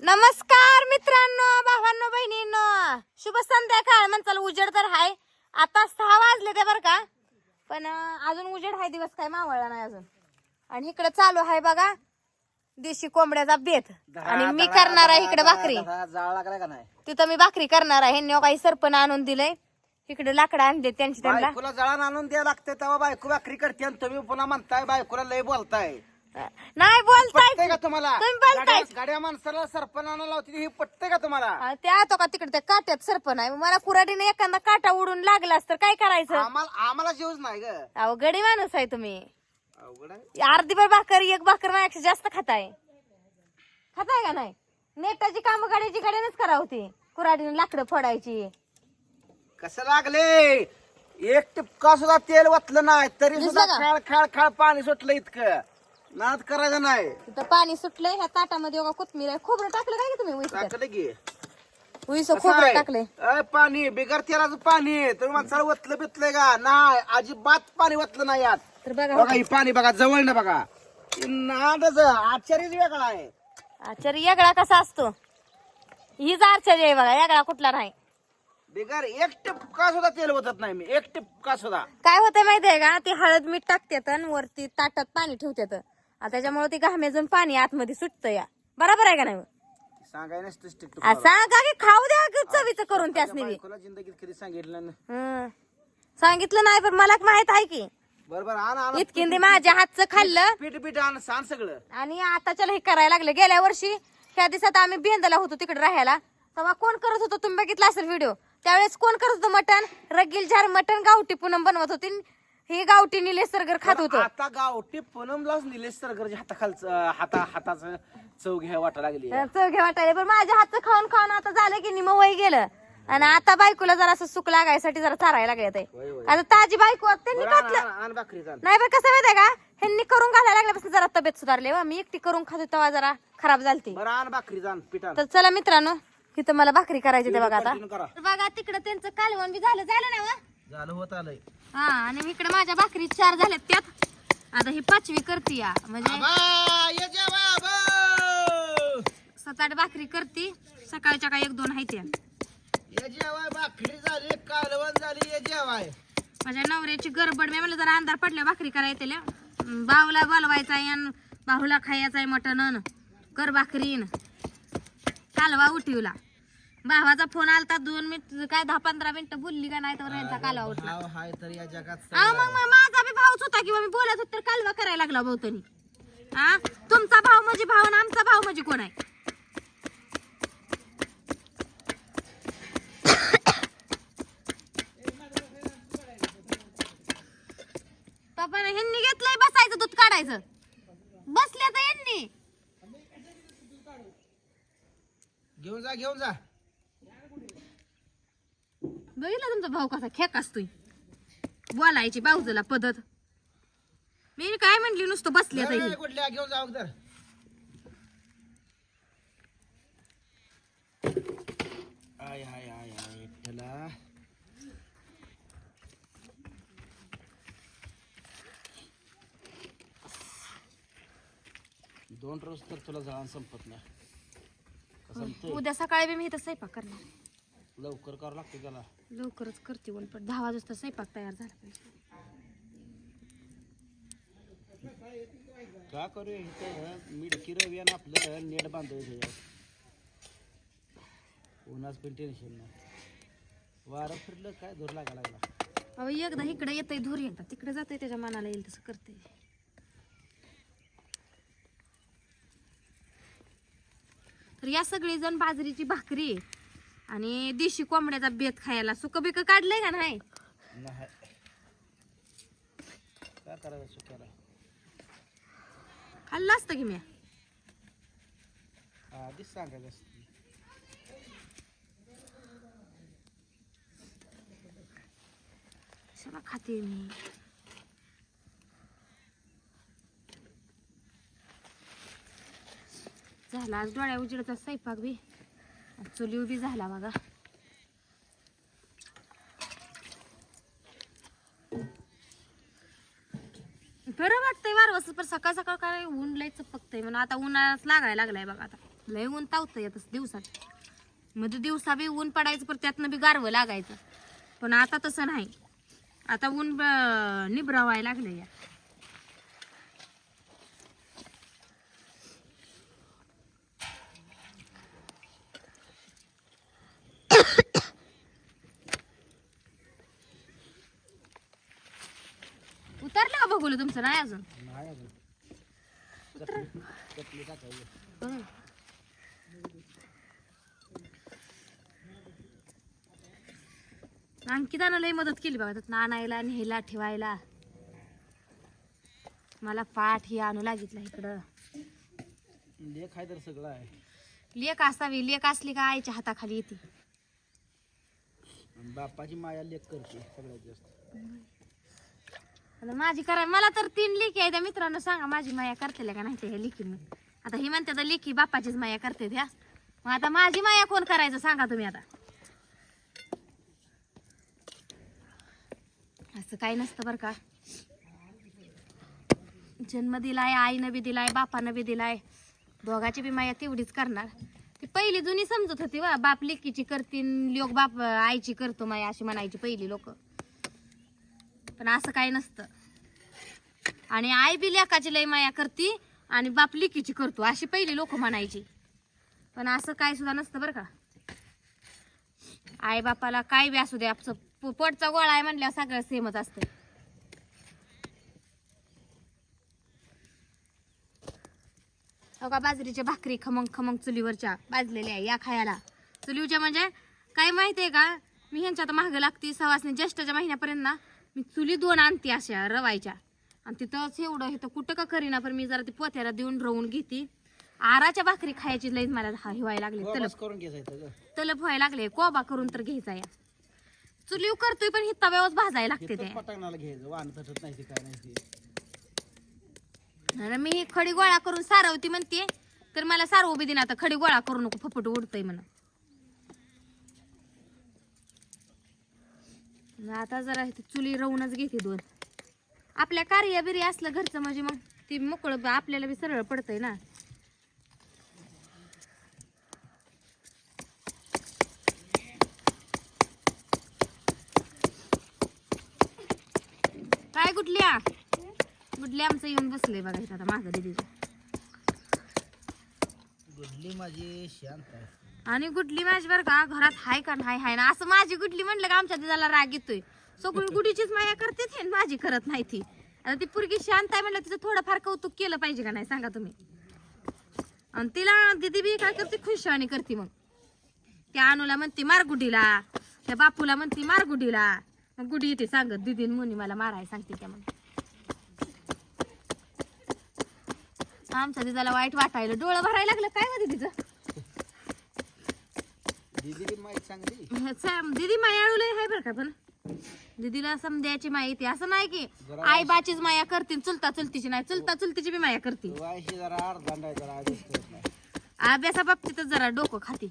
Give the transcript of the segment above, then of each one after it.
नमस्कार मित्रांनो, भावांनो, बहिणींनो, शुभ संध्याकाळ. म्हणताल उजेड तर हाय. आता 6 वाजले ते बरं का, पण अजून उजेड हाय. दिवस काय मावळला नाही अजून. आणि इकडे चालू आहे बघा देशी कोंबड्याचा बेत. आणि मी करणार आहे इकडे भाकरी. जाळ लागलाय का नाही? तिथं मी भाकरी करणार आहे. ह्यांनी काही सरपण आणून दिलंय. इकडे लाकडं आणले त्यांची त्यांना. बायकोला जळण आणून द्या लागते तेव्हा बायको भाकरी करते आणि तुम्ही पुन्हा म्हणताय बायकोला लय बोलताय. नाही बोलताय पटतंय का तुम्हाला? तुम्ही बोलताय. गाड्या माणसाला सरपणाला लावते ही पटतंय का तुम्हाला? त्या तो का तिकडे त्या काट्यात सरपण आहे. मला कुऱ्हाडीने एखादा काटा उडून लागलास तर काय करायचं? आम्हाला जीवच नाही ग. अहो गडी माणूस आहे तुम्ही. अवघड आहे. अर्धी भर भाकर एक भाकर माझ्यापेक्षा जास्त खाताय का नाही? नेटाची काम गाड्याची गाड्यानच करा होती. कुऱ्हाडीने लाकडं फोडायची. कसं लागले? एक टिपका सुद्धा तेल वतलं नाही तरी दिसलं सुद्धा का? खाळ खाळ खाळ पाणी सुटलं. इतकं नाद करायचं नाही. तिथं पाणी सुटलंय. ह्या ताटामध्ये बघा कोथमीर आहे. खोबरं टाकलं काय की तुम्ही? टाकलं की उईस कसं खोबरं आहे? टाकले. पाणी बिगर तेलाचं पाणी तुम्ही माणसाला वतलं बितलंय का? नाही, अजिबात पाणी वतलं नाही यात. तर बघा बघा ही पाणी बघा जवळ ना बघा. नादच आश्चर्यच वेगळा आहे. आचार्य वेगळा कसा असतो? हीच आश्चर्य आहे बघा, वेगळा कुठला नाही. बिगर एक टिपका सुद्धा तेल वतत नाही मी. एक टिपका सुद्धा. काय होतंय माहितीये का? ती हळद मीठ टाकतात आणि वरती ताटात पाणी ठेवतात. त्याच्यामुळे ती घामेजून पाणी आतमध्ये सुटतं. या बरोबर आहे का नाही? सांगाय नसतं स्ट्रिक्ट. सांगा की खाऊ द्या चवीचं करून त्यासनी बी. बायकोला जिंदगीत कधी सांगितलं ना. सांगितलं नाही पण मला माहित आहे की बरोबर आण इतकी माझ्या हातचं खाल्लं. पीठ पीठ आण सांग सगळं. आणि आता चला हे करायला लागले. गेल्या वर्षी ह्या दिवसात आम्ही बेंदला होतो तिकडे राहायला. तेव्हा कोण करत होतो तुम्ही बघितला असेल व्हिडिओ. त्यावेळेस कोण करत होतं? मटण रगील झार मटण गावठी पूनम बनवत होती. हे गावठी निलेसरगर खात होतं. आता गावठी पूनमलाच निलेश सरगरच्या हाताखालचं हाताचं चव घ्या वाटा लागली. चव घे वाटायला. पण माझ्या हातचं खाऊन खाऊन आता झालं की निम वय गेलं. आणि आता बायकोला जरा असं सुख लागायसाठी जरा चारायला लागले. आता ताजी बायको त्यांनी घातलं आण भाकरी आण. नाही. बरं कसं माहितीये का? ह्यांनी करून घालायला लागल्यापासून जरा तब्येत सुधारली. मी एकटी करून खात होते तेव्हा जरा खराब झालती. बरं आण भाकरी आण पीठ आण. तर चला मित्रांनो, इथं मला भाकरी करायची ते बघा. आता Continue करा. तर बघा तिकडे त्यांचं कालवण बी झालं ना वा? झालं होत आलंय. हा. आणि इकडे माझ्या भाकरी 4 झाल्यात. त्यात आता ही 5वी करते या. म्हणजे 7-8 भाकरी करते. सकाळच्या काय 1-2 आहे त्या. भाकरी झाली कालवण झाली ये जेवाय. माझ्या नवऱ्याची गडबड. मी म्हणलं जरा अंधार पडल्या भाकरी करायला. भाऊला बोलवायचा आणि भाऊला खायचंय मटण. कर भाकरीन कालवा उठवला. भावाचा फोन आलता 2 मिनिट काय 10-15 मिनिटं बोलली का नाही तर यांचा कालवा उठला. हाय तर या जगात मग माझा बी भाऊच होता किंवा मी बोलत होत तर कालवा करायला लागला भाऊतनी. हा, तुमचा भाऊ म्हणजे भाऊ आणि आमचा भाऊ म्हणजे कोण आहे? पप्पाने ह्यांनी घेतलंय बसायचं दूध काढायचं. बसल्या तर यांनी. घेऊन जा. बघितलं तुमचा भाऊ कसा खेक असतोय. बोलायची भाऊजला पद्धत. मी काय म्हंटली नुसतं बसल्या तर. कुठल्या घेऊन जा अगोदर. आय विठ्ठला. दोन रोज तर तुला जळण संपत नाही. संपतंय. उद्या सकाळी बी मी इथं स्वयंपाक करणार. लवकर करावं लागतं त्याला. लवकरच करते पण 10 वाजता स्वयंपाक तयार झाला पाहिजे. का करूया इथं मिडकी रवी आणि आपलं नेट बांधायचं. उन्हाच पण टेन्शन नाही. वारं फिरलं काय धूर लागायला लागला. अहो एकदा इकडे येतंय धूर, एकदा तिकडे जातंय. त्याच्या मनाला येईल तसं करते. तर या सगळी जण बाजरीची भाकरी आणि देशी कोंबड्याचा बेत खायला. सुक बिक काढलंय का नाही? नाही काय करायचं सुक्याला. खाल्लं असतं की मी. आधीच सांगायचं असतं. सगळं खाते मी. झाला आज डोळ्या उजेडाचा स्वयंपाक बी. चुलीव बी झाला बघा. बरं वाटतंय वारवस. पण सकाळ सकाळ काय ऊन लय चपकतंय म्हणून आता उन्हाळाच लागायला लागलाय बघा. आता लय ऊन तावतं येतच दिवसात. मध्ये दिवसा बी ऊन पडायचं पण त्यातनं बी गारवं लागायचं. पण आता तसं नाही. आता ऊन निभरावायला लागलं या. उतरलं का बघू तुमचं? नाही अजून. अंकितानं लय मदत केली बघा त्यात आणायला न्यायला ठेवायला. मला पाठ ही आणू लागितलं इकडं. लेख आहे तर सगळं आहे. लेक असावी. लेक असली का आईच्या हाताखाली येते. बापाची माया लेख करते सगळ्यात जास्त. आता माझी करा मला तर 3 लेकी आहे. त्या मित्रांनो सांगा माझी माया करते का नाही ते ह्या लेकींनी. आता ही म्हणते तर लेकी बापाचीच माया करते ह्या. मग आता माझी माया कोण करायचं सांगा तुम्ही आता. असं काही नसतं बरं का. जन्म दिलाय आईनं बी दिलाय बापानं बी दिलाय. दोघाची बी माया तेवढीच करणार. ती पहिली जुनी समजत होती वा बाप लेकीची करतीन लोक बाप आईची करतो माया अशी म्हणायची पहिली लोक. पण असं काही नसतं. आणि आई बी लेकाची लय माया करती आणि बाप लेकीची करतो अशी पहिली लोक म्हणायची. पण असं काय सुद्धा नसतं बरं का. आई बापाला काय बी असू दे आपलं पोटचा गोळा आहे म्हणल्यावर सगळं सेमच असतं. बाजरीच्या भाकरी खमंग खमंग चुलीवरच्या बाजलेल्या या खायला. चुलीवरच्या म्हणजे काय माहितीये का. मी ह्यांच्या माग लागते सवासनी ज्येष्ठाच्या महिन्यापर्यंत ना मी चुली 2 आणते अशा रवायच्या. आणि तिथंच एवढं हे तर कुठं का करीना पण मी जरा ती पोत्याला देऊन रवून घेते. आराच्या भाकरी खायची लई मला हिवायला लागली. तलप व्हायला लागले. कोबा करून तर घ्यायचा या. चुलीव करतोय पण ही तव्यावर भाजायला लागते ते. मी ही खडी गोळा करून सारवती म्हणते तर मला सारवू बी दिना. आता खडी गोळा करू नको फपट उडतय म्हणून. आता जरा चुली रवूनच घेते 2. आपल्या कार्य बिरी असलं घरचं म्हणजे मग ती मोकळं आपल्याला बी सरळ पडतंय ना. काय गुडल्या गुडल्या आमचं येऊन बसलंय बघा इथं आता मागं दीदीच्या. गुडली माझी शांत आहे. आणि गुडली माझी बरं का घरात हाय का नाही हाय ना. असं माझी गुडली म्हणलं का आमच्या दिदाला राग येतोय. सगळी गुडीचीच माया करते ती माझी करत नाही ती. आता ती पोरगी शांत आहे म्हणलं तिचं थोडंफार कौतुक केलं पाहिजे का नाही सांगा तुम्ही. आणि तिला दीदी बी काय करते खुशावानी करते. मग त्या अनुला म्हणते मार गुडीला. त्या बापूला म्हणते मार गुडीला. मग गुडी येते सांगत दीदीन मुनी मला माराय सांगते त्या. मग आमच्या दिदाला वाईट वाटायला डोळं भरायला लागलं काय मध्ये तिचं. दीदी मायाळू आहे बरं का. पण दीदीला समद्याची माया येते. असं नाही की आई बाचीच माया करतील चुलता चुलतीची नाही. चुलता चुलतीची बी माया करते. अभ्यासा बाबतीतच जरा डोकं खाते.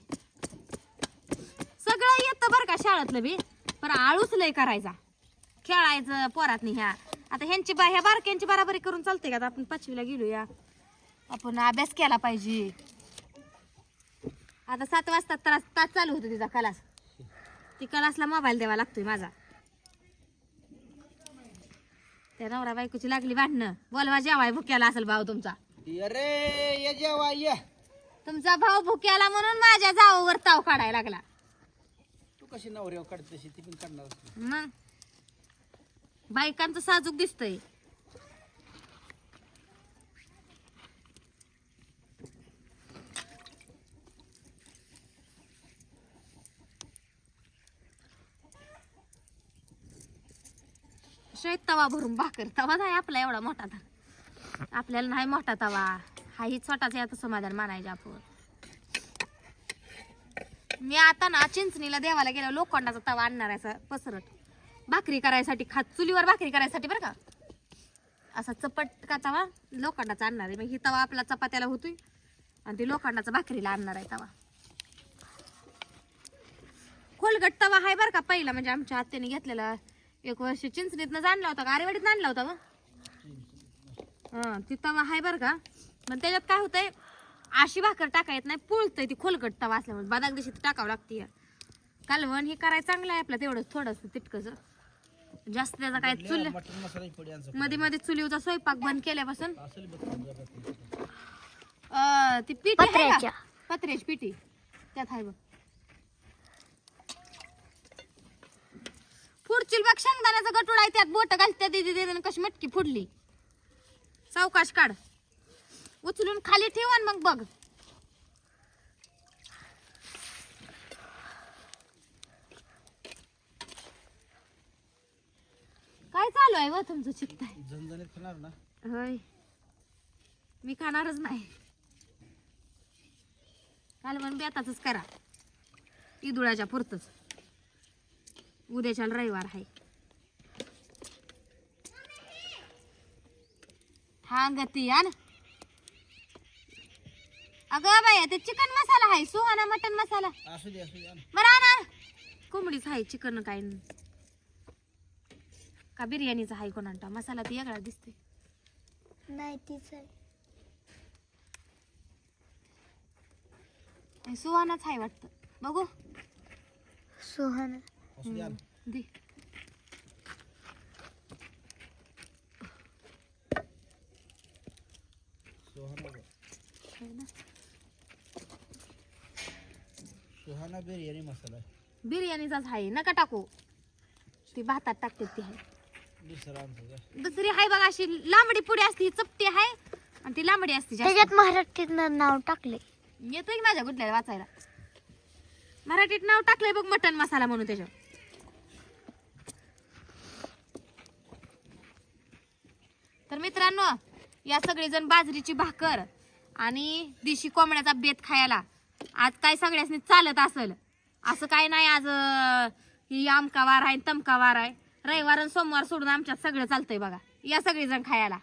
सगळं येतं बरं का शाळेतलं बी. पण आळूच लय करायचा. खेळायचं पोरात नाही. ह्या आता ह्यांची ह्या बारक्यांची बराबरी करून चालते का. आपण 5वीला गेलो या आपण अभ्यास केला पाहिजे. आता 7 वाजता तास चालू होतो तिचा क्लास. ती क्लासला मोबाईल द्यावा लागतोय माझा. त्या नवरा बायकोची लागली भांडणं. बोलवा जेवाय भुक्याला असेल भाऊ तुमचा. अरे ये जेवा ये. तुमचा भाऊ भुक्याला म्हणून माझ्या जावावर ताव काढायला लागला. तू कशी नवऱ्यावर काढते तशी ती पण काढणार. मग बायकांचं साजूक दिसतंय. तवा भरून भाकर. तवा नाही आपला एवढा मोठा तर आपल्याला नाही मोठा तवा. हा ही छोटाच आता समाधान मानायचे आपण. मी आता ना चिंचणीला देवाला गेलो लोखंडाचा तवा आणणार आहे पसरट भाकरी करायसाठी. चुलीवर भाकरी करायसाठी बरं का. असा चपट का तवा लोखंडाचा आणणार आहे. मग ही तवा आपला चपात्याला होतोय आणि ती लोखंडाचा भाकरीला आणणार आहे तवा. खोलगट तवा आहे बरं का पहिला. म्हणजे आमच्या आत्याने घेतलेला 1 वर्ष चिंचणीतनं आणला होता का आरेवाडीत आणला होता. ती तवा आहे बरं का. पण त्याच्यात काय होतंय अशी भाकर टाका येत नाही, पोळतय ती खोलकट तवा असल्यामुळे बदाक दिवशी टाकावं लागते. कालवण हे करायचं चांगलं आहे आपलं, तेवढंच थोडंस तिटकच, जास्त त्याचा काय चुल मटन मसाला पडी आणचा मध्ये मध्ये चुलीवचा स्वयंपाक बंद केल्यापासून असेल बघ. ती पिठी आहे का? पत्र्याची पिठी त्यात आहे बघ. फुडचिल बघ, शेंगदाण्याचा गटुडा आहे त्यात, बोट घालत्या दीदी कशी मटकी फुडली. सावकाश काढ, उचलून खाली ठेव आणि मग बघ. काय चालू आहे व तुमचं चित्त आहे? झणझणीत खाणार ना? होय, मी खाणारच नाही. कालवण बेताच करा, ईदुळाच्या पुरतच. उद्याच्या रविवार आहे. हा गती आण. अगं बाया, ते चिकन मसाला आहे, सुहाना मटन मसाला. असू दे असू दे आण. बरं आणा. कोंबडीच आहे, चिकन काय का बिर्याणीचा आहे कोणाचा मसाला? ती वेगळा दिसते. नाही तीच आहे. सुहानाच आहे वाटतं, बघू. सुहाना. असू दे आण. दे. सुहाना बघ. है ना? सुहाना बिर्याणी मसाला बिर्याणीचाच आहे, नका टाकू. ती भातात टाकते ती आहे. दुसरा आणतो का? दुसरी आहे बघा, अशी लांबडी पुडी असते, ही चपटी आहे आणि ती लांबडी असते जास्त. त्याच्यात मराठीत नाव टाकले. येतोय की माझ्या गुडल्याला वाचायला. मराठीत नाव टाकलंय बघ, मटन मसाला म्हणून त्याच्यावर. तर मित्रांनो, या सगळेजण बाजरीची भाकर आणि देशी कोंबड्याचा बेत खायला आज काय सगळ्यांनी चालत असेल असं काय नाही. आज ही आमका वार आहे, तमका वार आहे. रविवार आणि सोमवार सोडून आमच्यात सगळं चालतंय बघा. या सगळेजण खायला.